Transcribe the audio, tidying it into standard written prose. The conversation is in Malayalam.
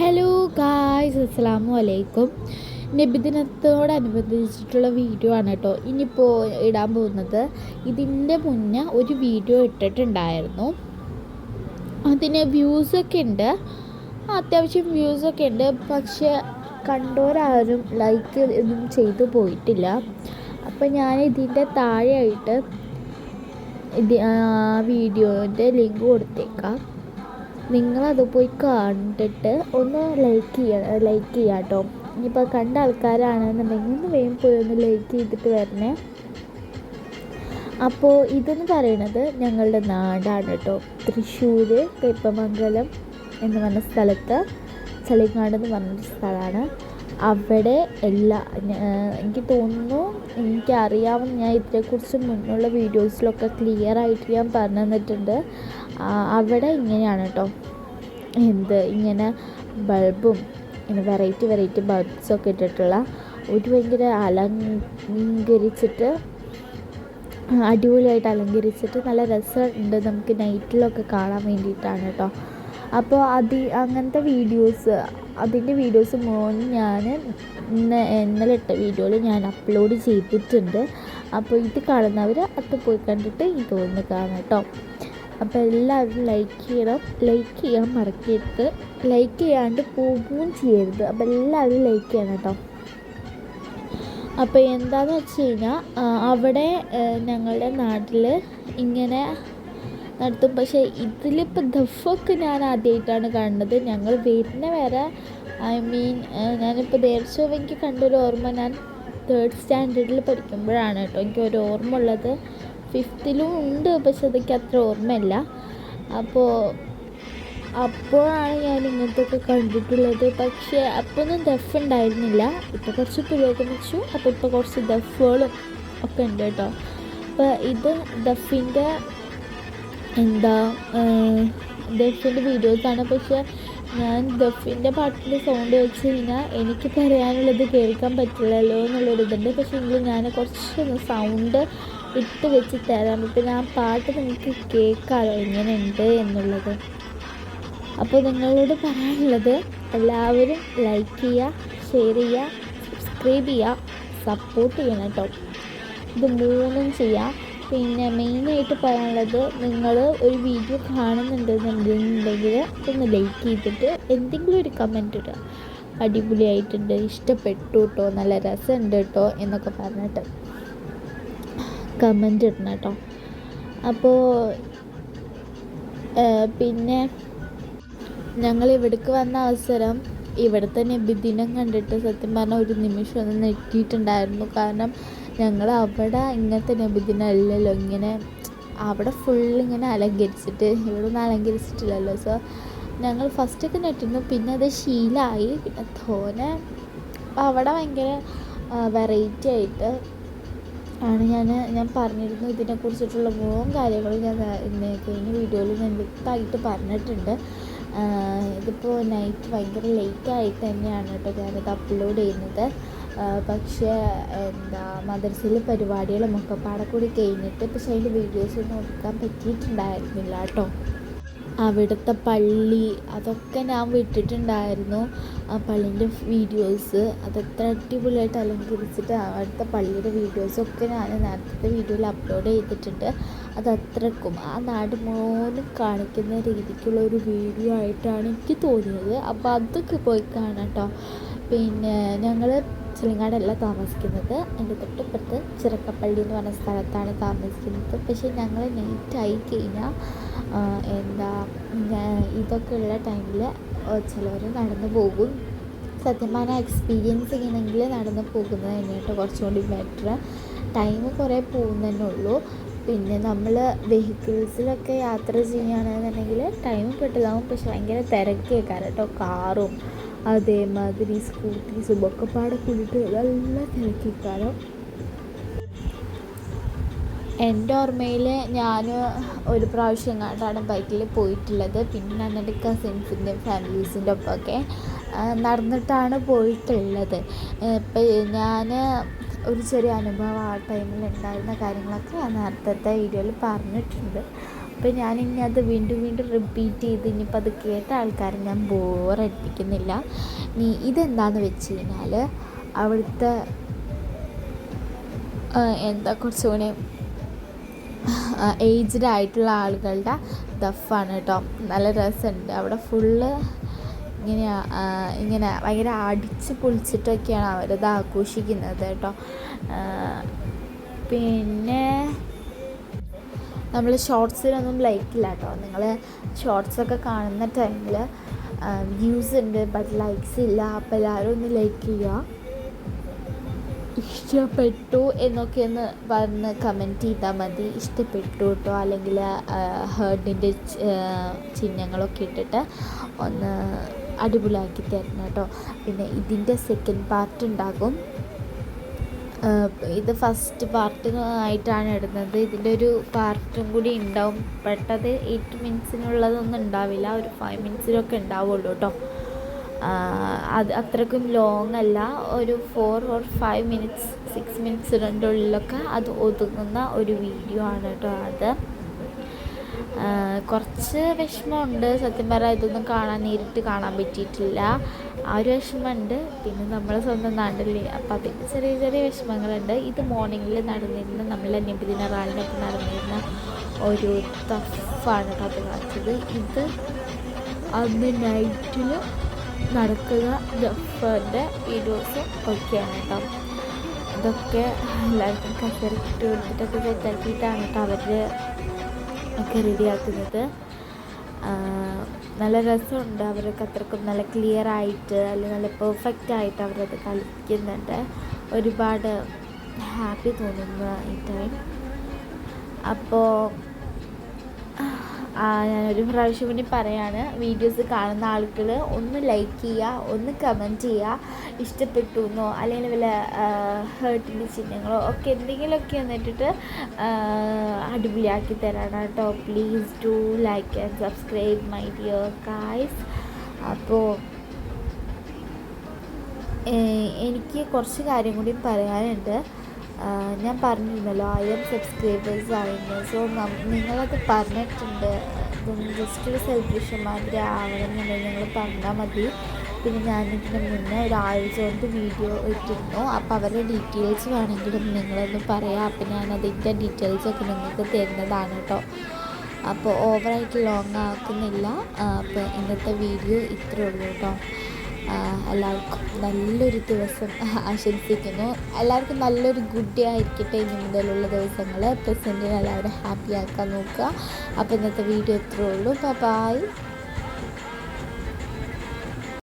ഹലോ ഗായ്സ്, അസ്സലാമു അലൈക്കും. നബിദിനത്തോടനുബന്ധിച്ചിട്ടുള്ള വീഡിയോ ആണ് കേട്ടോ ഇനിയിപ്പോൾ ഇടാൻ പോകുന്നത്. ഇതിൻ്റെ മുന്നേ ഒരു വീഡിയോ ഇട്ടിട്ടുണ്ടായിരുന്നു. അതിന് വ്യൂസൊക്കെ ഉണ്ട്, അത്യാവശ്യം വ്യൂസൊക്കെ ഉണ്ട്. പക്ഷേ കണ്ടോരാരും ലൈക്ക് ഒന്നും ചെയ്തു പോയിട്ടില്ല. അപ്പോൾ ഞാൻ ഇതിൻ്റെ താഴെയായിട്ട് വീഡിയോൻ്റെ ലിങ്ക് കൊടുത്തേക്കാം. നിങ്ങളത് പോയി കണ്ടിട്ട് ഒന്ന് ലൈക്ക് ചെയ്യാം കേട്ടോ. ഇനിയിപ്പോൾ കണ്ട ആൾക്കാരാണെന്നുണ്ടെങ്കിൽ ഒന്ന് വേഗം പോയി ഒന്ന് ലൈക്ക് ചെയ്തിട്ട് വരണേ. അപ്പോൾ ഇതെന്ന് പറയുന്നത് ഞങ്ങളുടെ നാടാണ് കേട്ടോ. തൃശ്ശൂർ കയ്പമംഗലം എന്ന് പറഞ്ഞ സ്ഥലത്ത് ചളിങ്ങാട് എന്ന് പറഞ്ഞൊരു സ്ഥലമാണ്. അവിടെ എനിക്ക് തോന്നുന്നു, എനിക്കറിയാവുന്ന, ഞാൻ ഇതിനെക്കുറിച്ച് മുന്നുള്ള വീഡിയോസിലൊക്കെ ക്ലിയറായിട്ട് ഞാൻ പറഞ്ഞു തന്നിട്ടുണ്ട്. അവിടെ ഇങ്ങനെയാണ് കേട്ടോ, ഇങ്ങനെ ബൾബും ഇങ്ങനെ വെറൈറ്റി ബൾബ്സൊക്കെ ഇട്ടിട്ടുള്ള ഒരു ഭയങ്കര അലങ്കരിച്ചിട്ട് അടിപൊളിയായിട്ട് അലങ്കരിച്ചിട്ട് നല്ല രസമുണ്ട്. നമുക്ക് നൈറ്റിലൊക്കെ കാണാൻ വേണ്ടിയിട്ടാണ് കേട്ടോ. അപ്പോൾ അങ്ങനത്തെ അതിൻ്റെ വീഡിയോസ് ഞാൻ ഇന്നലെ ഇട്ട വീഡിയോയിൽ ഞാൻ അപ്ലോഡ് ചെയ്തിട്ടുണ്ട്. അപ്പോൾ ഇത് കാണുന്നവർ അത് പോയി കണ്ടിട്ട് ഇതൊന്ന് കാണാം കേട്ടോ. അപ്പോൾ എല്ലാവരും ലൈക്ക് ചെയ്യാൻ മറക്കരുത്. ലൈക്ക് ചെയ്യാണ്ട് പോവുകയും ചെയ്യരുത്. അപ്പോൾ എല്ലാവരും ലൈക്ക് ചെയ്യണം കേട്ടോ. അപ്പോൾ എന്താണെന്ന് വെച്ച് കഴിഞ്ഞാൽ അവിടെ ഞങ്ങളുടെ നാട്ടിൽ ഇങ്ങനെ നടത്തും. പക്ഷേ ഇതിലിപ്പോൾ ദഫൊക്കെ ഞാൻ ആദ്യമായിട്ടാണ് കാണുന്നത്. ഞങ്ങൾ വരുന്ന വരെ ഞാനിപ്പോൾ ദേർച്ചോവ് എനിക്ക് കണ്ടൊരു ഓർമ്മ, ഞാൻ 3rd സ്റ്റാൻഡേർഡിൽ പഠിക്കുമ്പോഴാണ് കേട്ടോ എനിക്കൊരു ഓർമ്മ ഉള്ളത്. 5th ഉണ്ട്, പക്ഷെ അതൊക്കെ അത്ര ഓർമ്മയില്ല. അപ്പോഴാണ് ഞാൻ ഇങ്ങനത്തെയൊക്കെ കണ്ടിട്ടുള്ളത്. പക്ഷേ അപ്പോൾ ഒന്നും ദഫ് ഉണ്ടായിരുന്നില്ല. ഇപ്പോൾ കുറച്ച് പുരോഗമിച്ചു. അപ്പോൾ ഇപ്പോൾ കുറച്ച് ദഫുകളും ഒക്കെ ഉണ്ട് കേട്ടോ. അപ്പോൾ ഇത് ദഫിൻ്റെ വീഡിയോസാണ്. പക്ഷേ ഞാൻ ദഫിൻ്റെ പാട്ടിൻ്റെ സൗണ്ട് വെച്ച് കഴിഞ്ഞാൽ എനിക്ക് പറയാനുള്ളത് കേൾക്കാൻ പറ്റില്ലല്ലോ എന്നുള്ളൊരിതുണ്ട്. പക്ഷേ എങ്കിലും ഞാൻ കുറച്ചൊന്ന് സൗണ്ട് ഇട്ട് വെച്ച് തരാം. പിന്നെ ആ പാട്ട് നിങ്ങൾക്ക് കേൾക്കാമല്ലോ എങ്ങനെയുണ്ട് എന്നുള്ളത്. അപ്പോൾ നിങ്ങളോട് പറയാനുള്ളത്, എല്ലാവരും ലൈക്ക് ചെയ്യുക, ഷെയർ ചെയ്യുക, സബ്സ്ക്രൈബ് ചെയ്യുക, സപ്പോർട്ട് ചെയ്യണം കേട്ടോ. ഇത് 3 ചെയ്യാം. പിന്നെ മെയിനായിട്ട് പറയാനുള്ളത്, നിങ്ങൾ ഒരു വീഡിയോ കാണുന്നുണ്ടെന്നുണ്ടെങ്കിൽ ഒന്ന് ലൈക്ക് ചെയ്തിട്ട് എന്തെങ്കിലും ഒരു കമൻറ്റ് ഇടുക. അടിപൊളിയായിട്ടുണ്ട്, ഇഷ്ടപ്പെട്ടു കേട്ടോ, നല്ല രസമുണ്ട് കേട്ടോ എന്നൊക്കെ പറഞ്ഞിട്ട് കമൻറ്റ് ഇടണം കേട്ടോ. അപ്പോൾ പിന്നെ ഞങ്ങൾ ഇവിടേക്ക് വന്ന അവസരം ഇവിടുത്തെ നബിദിനം കണ്ടിട്ട് സത്യം പറഞ്ഞാൽ ഒരു നിമിഷം ഒന്ന് നെറ്റിയിട്ടുണ്ടായിരുന്നു. കാരണം ഞങ്ങൾ അവിടെ ഇങ്ങനത്തെ നബിദിനം അല്ലല്ലോ, ഇങ്ങനെ അവിടെ ഇങ്ങനെ അലങ്കരിച്ചിട്ട്, ഇവിടെ ഒന്നും അലങ്കരിച്ചിട്ടില്ലല്ലോ. സോ ഞങ്ങൾ ഫസ്റ്റൊക്കെ നെറ്റിരുന്നു. പിന്നെ അത് ശീലമായി. പിന്നെ തോനെ അവിടെ ഭയങ്കര വെറൈറ്റി ആയിട്ട് ആണ്. ഞാൻ പറഞ്ഞിരുന്നു ഇതിനെക്കുറിച്ചിട്ടുള്ള 3 കാര്യങ്ങൾ ഞാൻ കഴിഞ്ഞ വീഡിയോയിൽ ഞാൻ വ്യക്തമായിട്ട് പറഞ്ഞിട്ടുണ്ട്. ഇതിപ്പോൾ നൈറ്റ് ഭയങ്കര ലേറ്റായിട്ട് തന്നെയാണ് കേട്ടോ ഞാനത് അപ്ലോഡ് ചെയ്യുന്നത്. പക്ഷേ മദ്രസയിലെ പരിപാടികളും ഒക്കെ പാടക്കൂടി കഴിഞ്ഞിട്ട് പക്ഷേ അതിൻ്റെ വീഡിയോസൊന്നും എടുക്കാൻ പറ്റിയിട്ടുണ്ടായിരുന്നില്ല കേട്ടോ. അവിടുത്തെ പള്ളി അതൊക്കെ ഞാൻ വിട്ടിട്ടുണ്ടായിരുന്നു. ആ പള്ളീൻ്റെ വീഡിയോസ് അതെത്ര അടിപൊളിയായിട്ട് അലങ്കരിച്ചിട്ട് അവിടുത്തെ പള്ളിയുടെ വീഡിയോസൊക്കെ ഞാൻ നേരത്തെ വീഡിയോയിൽ അപ്ലോഡ് ചെയ്തിട്ടുണ്ട്. അതത്രക്കും ആ നാട് മുഴുവനും കാണിക്കുന്ന രീതിക്കുള്ള ഒരു വീഡിയോ ആയിട്ടാണ് എനിക്ക് തോന്നിയത്. അപ്പോൾ അതൊക്കെ പോയി കാണാം കേട്ടോ. പിന്നെ ഞങ്ങൾ ചളിങ്ങാടല്ല താമസിക്കുന്നത്, എൻ്റെ തൊട്ടിപ്പുറത്ത് ചിറക്കപ്പള്ളി എന്ന് പറഞ്ഞ സ്ഥലത്താണ് താമസിക്കുന്നത്. പക്ഷേ ഞങ്ങൾ നൈറ്റായി കഴിഞ്ഞാൽ ഇതൊക്കെ ഉള്ള ടൈമിൽ ചിലവർ നടന്നു പോകും. സത്യം പറഞ്ഞാൽ എക്സ്പീരിയൻസ് ചെയ്യണമെങ്കിൽ നടന്നു പോകുന്നത് തന്നെയായിട്ട് കുറച്ചുകൂടി ബെറ്റർ. ടൈം കുറേ പോകുന്നതന്നെ ഉള്ളൂ. പിന്നെ നമ്മൾ വെഹിക്കിൾസിലൊക്കെ യാത്ര ചെയ്യുകയാണെന്നുണ്ടെങ്കിൽ ടൈം പെട്ടതാവും. പക്ഷെ ഭയങ്കര തിരക്കേക്കാരം കേട്ടോ. കാറും അതേമാതിരി സ്കൂട്ടീസും ഒക്കെ പാടെ കൂടിയിട്ട് നല്ല തിരക്കേക്കാരം. എൻ്റെ ഓർമ്മയിൽ ഞാൻ ഒരു പ്രാവശ്യം എങ്ങാണ്ടാണ് ബൈക്കിൽ പോയിട്ടുള്ളത്. പിന്നെ ഞാൻ എൻ്റെ കസിൻസിൻ്റെ ഫാമിലീസിൻ്റെ ഒപ്പമൊക്കെ നടന്നിട്ടാണ് പോയിട്ടുള്ളത്. ഇപ്പം ഞാൻ ഒരു ചെറിയ അനുഭവം ആ ടൈമിൽ ഉണ്ടായിരുന്ന കാര്യങ്ങളൊക്കെ ഞാൻ നേരത്തെ വീഡിയോയിൽ പറഞ്ഞിട്ടുണ്ട്. അപ്പം ഞാനിനി അത് വീണ്ടും വീണ്ടും റിപ്പീറ്റ് ചെയ്ത് ഇനിയിപ്പോൾ അത് കേട്ട ആൾക്കാരെ ഞാൻ ബോറടിപ്പിക്കുന്നില്ല. ഇതെന്താണെന്ന് വെച്ച് കഴിഞ്ഞാൽ അവിടുത്തെ കുറച്ചുകൂടി ഏജ്ഡ് ആയിട്ടുള്ള ആളുകളുടെ ദഫാണ് കേട്ടോ. നല്ല രസമുണ്ട്. അവിടെ ഫുള്ള് ഇങ്ങനെ ഭയങ്കര അടിച്ച് പൊളിച്ചിട്ടൊക്കെയാണ് അവരത് ആഘോഷിക്കുന്നത് കേട്ടോ. പിന്നെ നമ്മൾ ഷോർട്സിലൊന്നും ലൈക്കില്ല കേട്ടോ. നിങ്ങൾ ഷോർട്സൊക്കെ കാണുന്ന ടൈമിൽ വ്യൂസ് ഉണ്ട് ബട്ട് ലൈക്സ് ഇല്ല. അപ്പോൾ എല്ലാവരും ഒന്ന് ലൈക്ക് ചെയ്യുക, ഇഷ്ടപ്പെട്ടു എന്നൊക്കെ ഒന്ന് പറഞ്ഞ് കമൻറ്റ് ചെയ്താൽ മതി. ഇഷ്ടപ്പെട്ടു കേട്ടോ, അല്ലെങ്കിൽ ഹേർട്ടിൻ്റെ ചിഹ്നങ്ങളൊക്കെ ഇട്ടിട്ട് ഒന്ന് അടിപൊളിയാക്കി തരണം കേട്ടോ. പിന്നെ ഇതിൻ്റെ സെക്കൻഡ് പാർട്ട് ഉണ്ടാകും. ഇത് ഫസ്റ്റ് പാർട്ട് ആയിട്ടാണ് ഇടുന്നത്. ഇതിൻ്റെ ഒരു പാർട്ടും കൂടി ഉണ്ടാവും. പെട്ടത് 8 മിനിറ്റ്സിനുള്ളതൊന്നും ഉണ്ടാവില്ല, ഒരു 5 മിനിറ്റ്സിലൊക്കെ ഉണ്ടാവുള്ളൂ കേട്ടോ. അത് അത്രയ്ക്കും ലോങ് അല്ല, ഒരു 4 or 5 മിനിറ്റ്സ് 6 മിനിറ്റ്സിൻ്റെ ഉള്ളിലൊക്കെ അത് ഒതുങ്ങുന്ന ഒരു വീഡിയോ ആണ് കേട്ടോ. അത് കുറച്ച് വിഷമമുണ്ട് സത്യം പറയാൻ, ഇതൊന്നും നേരിട്ട് കാണാൻ പറ്റിയിട്ടില്ല. ആ ഒരു വിഷമമുണ്ട്. പിന്നെ നമ്മൾ സ്വന്തം നാട്ടിലെ അപ്പം അതിൻ്റെ ചെറിയ ചെറിയ വിഷമങ്ങളുണ്ട്. ഇത് മോർണിംഗിൽ നടന്നിരുന്ന നമ്മളെ നബിദിന റാലിനൊക്കെ നടന്നിരുന്ന ഒരു തഫാണ് കേട്ടോ അത് കാണിച്ചത്. ഇത് അന്ന് നൈറ്റിൽ നടക്കുന്ന ദഫിൻ്റെ വീഡിയോസും ഒക്കെയാണ് കേട്ടോ. ഇതൊക്കെ എല്ലാവർക്കും കസറിട്ട് കൊടുത്തിട്ടൊക്കെ സെറ്റാക്കിയിട്ടാണ് കേട്ടോ അവർ ഒക്കെ റെഡിയാക്കുന്നത്. നല്ല രസമുണ്ട്. അവരൊക്കെ അത്രക്കും നല്ല ക്ലിയർ ആയിട്ട് അല്ലെങ്കിൽ നല്ല പെർഫെക്റ്റ് ആയിട്ട് അവരത് കളിക്കുന്നുണ്ട്. ഒരുപാട് ഹാപ്പി തോന്നുന്നു ഈ ടൈം. അപ്പോൾ ഞാനൊരു പ്രാവശ്യം കൂടി പറയാണ്, വീഡിയോസ് കാണുന്ന ആളുകൾ ഒന്ന് ലൈക്ക് ചെയ്യുക, ഒന്ന് കമൻറ്റ് ചെയ്യുക. ഇഷ്ടപ്പെട്ടു എന്നോ അല്ലെങ്കിൽ വല്ല ഹേർട്ടിൻ്റെ ചിഹ്നങ്ങളോ ഒക്കെ എന്തെങ്കിലുമൊക്കെ വന്നിട്ടിട്ട് അടിപൊളിയാക്കി തരാണ് കേട്ടോ. Please do like and subscribe my dear guys. അപ്പോൾ എനിക്ക് കുറച്ച് കാര്യം കൂടി പറയാനുണ്ട്. ഞാൻ പറഞ്ഞിരുന്നല്ലോ 1000 സബ്സ്ക്രൈബേഴ്സ് ആയിരുന്നു. സോ നിങ്ങളത് പറഞ്ഞിട്ടുണ്ട്, ഇതൊന്ന് ജസ്റ്റ് ഒരു സെലിബ്രേഷൻ മാതിരി ആവണമെന്നുണ്ടെങ്കിൽ നിങ്ങൾ പറഞ്ഞാൽ മതി. പിന്നെ ഞാനിതിന് മുന്നേ ഒരു 1000 വീഡിയോ ഇട്ടിരുന്നു. അപ്പോൾ അവരുടെ ഡീറ്റെയിൽസ് വേണമെങ്കിലും നിങ്ങളൊന്ന് പറയാം. അപ്പോൾ ഞാനതിൻ്റെ ഡീറ്റെയിൽസൊക്കെ നിങ്ങൾക്ക് തരുന്നതാണ് കേട്ടോ. അപ്പോൾ ഓവറായിട്ട് ലോങ് ആക്കുന്നില്ല. അപ്പോൾ ഇന്നത്തെ വീഡിയോ ഇത്രയേ ഉള്ളൂ കേട്ടോ. എല്ലാവർക്കും നല്ലൊരു ദിവസം ആശംസിക്കുന്നു. എല്ലാവർക്കും നല്ലൊരു ഗുഡ് ഡേ ആയിരിക്കട്ടെ ഇനി മുതലുള്ള ദിവസങ്ങൾ. പ്രസൻറ്റിന് എല്ലാവരും ഹാപ്പി ആക്കാൻ നോക്കുക. അപ്പോൾ ഇന്നത്തെ വീഡിയോ ഇത്രയേ ഉള്ളൂ. ബൈ.